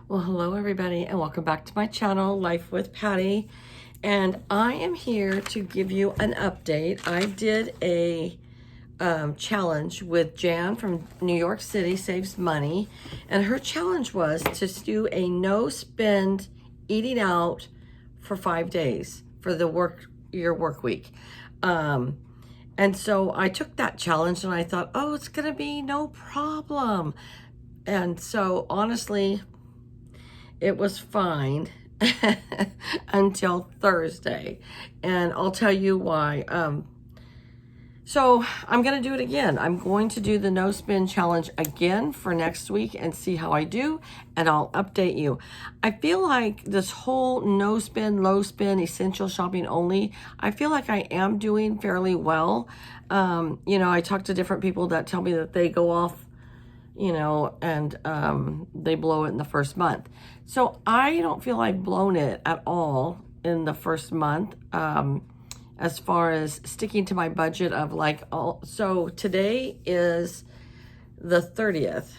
Well, hello everybody, and welcome back to my channel, Life with Patty. And I am here to give you an update. I did a challenge with Jan from New York City, Saves Money. And her challenge was to do a no-spend eating out for 5 days for your work week. And so I took that challenge and I thought, oh, it's going to be no problem. And so honestly, it was fine until Thursday, and I'll tell you why. So I'm going to do it again. I'm going to do the no spend challenge again for next week and see how I do, and I'll update you. I feel like this whole no spend, low spend, essential shopping only, I feel like I am doing fairly well. I talk to different people that tell me that they go off and they blow it in the first month. So I don't feel I've blown it at all in the first month, as far as sticking to my budget of so today is the 30th,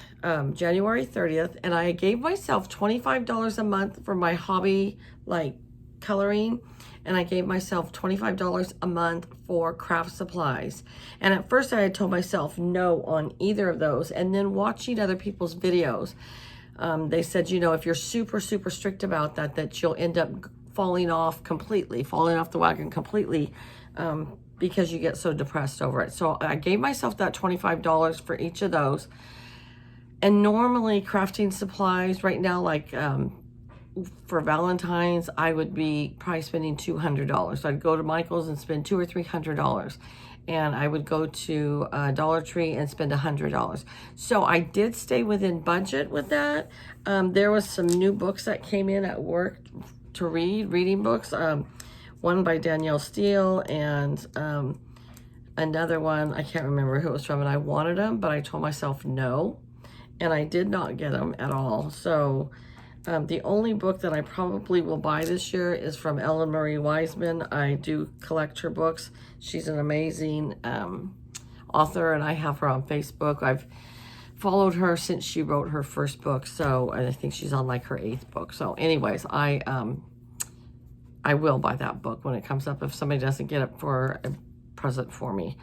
January 30th, and I gave myself $25 a month for my hobby, like coloring, and I gave myself $25 a month for craft supplies. And at first I had told myself no on either of those, and then watching other people's videos, they said, if you're super, super strict about that you'll end up falling off the wagon completely, because you get so depressed over it. So I gave myself that $25 for each of those. And normally crafting supplies right now, for Valentine's, I would be probably spending $200. So I'd go to Michael's and spend $200 or $300. And I would go to Dollar Tree and spend $100. So I did stay within budget with that. There was some new books that came in at work to reading books. One by Danielle Steele and another one, I can't remember who it was from, and I wanted them, but I told myself no, and I did not get them at all. So the only book that I probably will buy this year is from Ellen Marie Wiseman. I do collect her books. She's an amazing author, and I have her on Facebook. I've followed her since she wrote her first book, so I think she's on like her 8th book. So anyways, I will buy that book when it comes up if somebody doesn't get it for a present for me.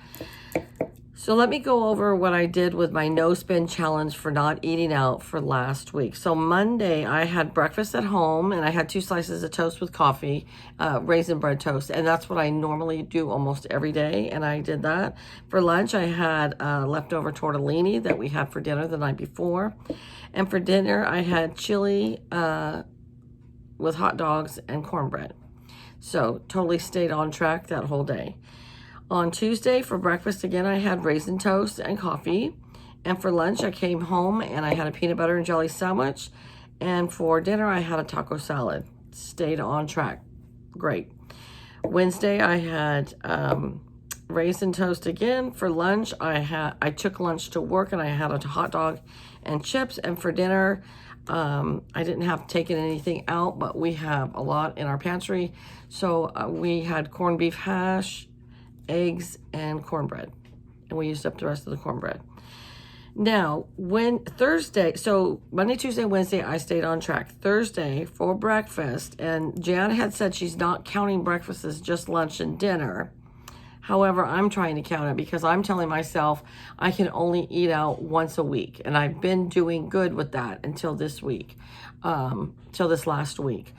So let me go over what I did with my no spend challenge for not eating out for last week. So Monday I had breakfast at home, and I had 2 slices of toast with coffee, raisin bread toast, and that's what I normally do almost every day, and I did that. For lunch I had leftover tortellini that we had for dinner the night before, and for dinner I had chili with hot dogs and cornbread. So totally stayed on track that whole day. On Tuesday for breakfast, again, I had raisin toast and coffee. And for lunch, I came home and I had a peanut butter and jelly sandwich. And for dinner, I had a taco salad. Stayed on track. Great. Wednesday, I had raisin toast again. For lunch, I took lunch to work and I had a hot dog and chips. And for dinner, I didn't have taken anything out, but we have a lot in our pantry. So we had corned beef hash, eggs, and cornbread, and we used up the rest of the cornbread. Now, so Monday, Tuesday, Wednesday, I stayed on track. Thursday for breakfast, and Jan had said she's not counting breakfast as just lunch and dinner. However, I'm trying to count it because I'm telling myself I can only eat out once a week, and I've been doing good with that until this week, till this last week.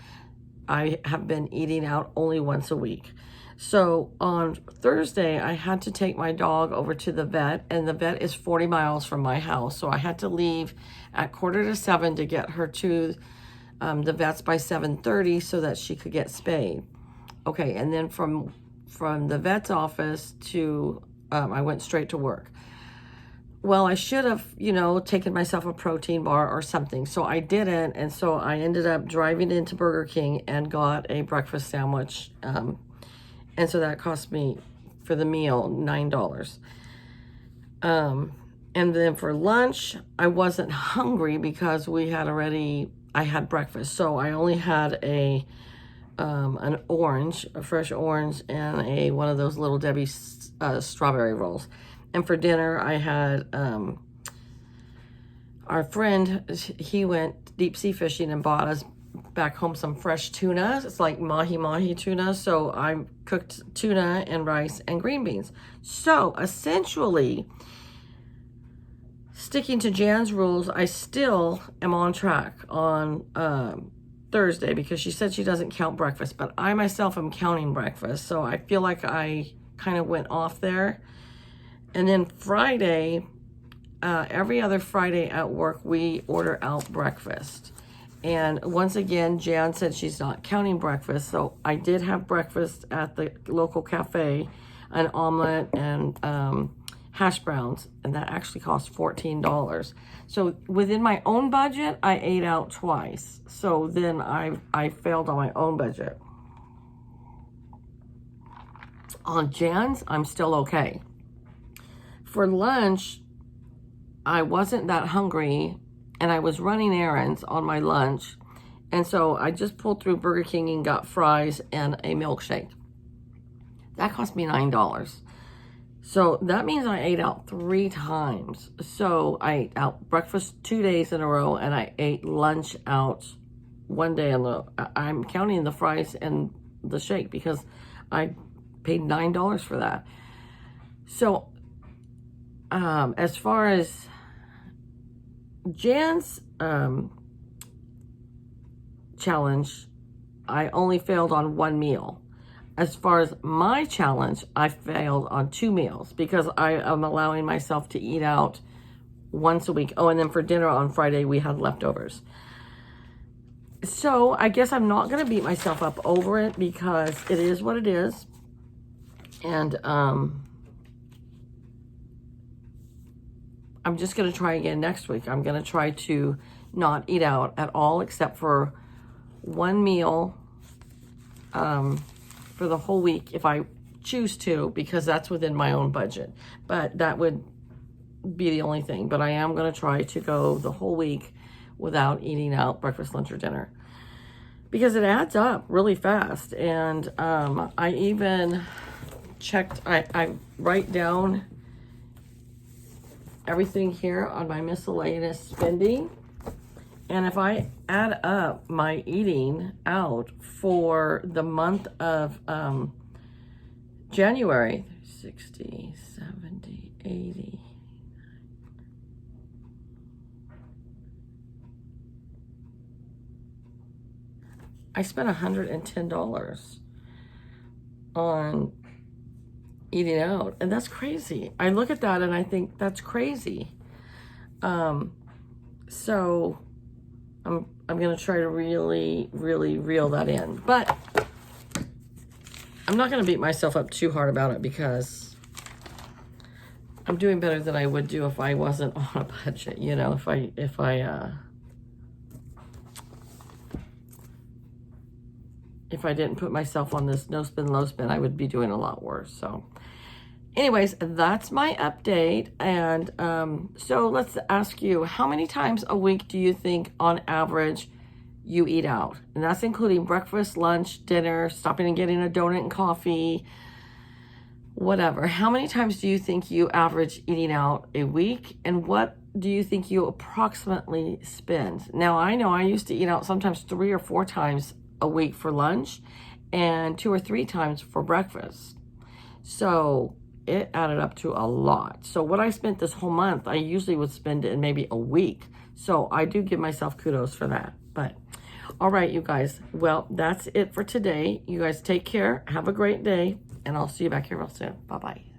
I have been eating out only once a week. So on Thursday, I had to take my dog over to the vet, and the vet is 40 miles from my house. So I had to leave at 6:45 to get her to the vet's by 7:30 so that she could get spayed. Okay, and then from the vet's office to, I went straight to work. Well, I should have, taken myself a protein bar or something. So I didn't, and so I ended up driving into Burger King and got a breakfast sandwich. And so that cost me, for the meal, $9. And then for lunch, I wasn't hungry because I had breakfast. So I only had an orange, a fresh orange, and one of those Little Debbie's strawberry rolls. And for dinner, I had our friend, he went deep sea fishing and bought us back home some fresh tuna. It's like mahi tuna. So I cooked tuna and rice and green beans. So essentially, sticking to Jan's rules, I still am on track on Thursday, because she said she doesn't count breakfast, but I myself am counting breakfast. So I feel like I kind of went off there. And then Friday, every other Friday at work, we order out breakfast. And once again, Jan said she's not counting breakfast. So I did have breakfast at the local cafe, an omelet and hash browns, and that actually cost $14. So within my own budget, I ate out twice. So then I failed on my own budget. On Jan's, I'm still okay. For lunch, I wasn't that hungry, and I was running errands on my lunch. And so I just pulled through Burger King and got fries and a milkshake. That cost me $9. So that means I ate out 3 times. So I ate out breakfast 2 days in a row, and I ate lunch out 1 day in a row. I'm counting the fries and the shake because I paid $9 for that. So as far as Jan's challenge, I only failed on 1 meal. As far as my challenge, I failed on 2 meals because I am allowing myself to eat out once a week. Oh, and then for dinner on Friday, we had leftovers. So I guess I'm not going to beat myself up over it because it is what it is. And I'm just going to try again next week. I'm going to try to not eat out at all except for 1 meal for the whole week if I choose to, because that's within my own budget. But that would be the only thing. But I am going to try to go the whole week without eating out breakfast, lunch, or dinner, because it adds up really fast. And I even checked, I write down everything here on my miscellaneous spending. And if I add up my eating out for the month of January, 60, 70, 80. I spent $110 on eating out, and that's crazy. I look at that and I think that's crazy. So I'm going to try to really, really reel that in. But I'm not going to beat myself up too hard about it because I'm doing better than I would do if I wasn't on a budget. You know, if I didn't put myself on this no spin, low spin, I would be doing a lot worse. So anyways, that's my update. And so let's ask you, how many times a week do you think on average you eat out? And that's including breakfast, lunch, dinner, stopping and getting a donut and coffee, whatever. How many times do you think you average eating out a week? And what do you think you approximately spend? Now, I know I used to eat out sometimes 3 or 4 times a week for lunch and 2 or 3 times for breakfast. So it added up to a lot. So what I spent this whole month, I usually would spend it in maybe a week. So I do give myself kudos for that. But all right, you guys. Well, that's it for today. You guys take care. Have a great day. And I'll see you back here real soon. Bye-bye.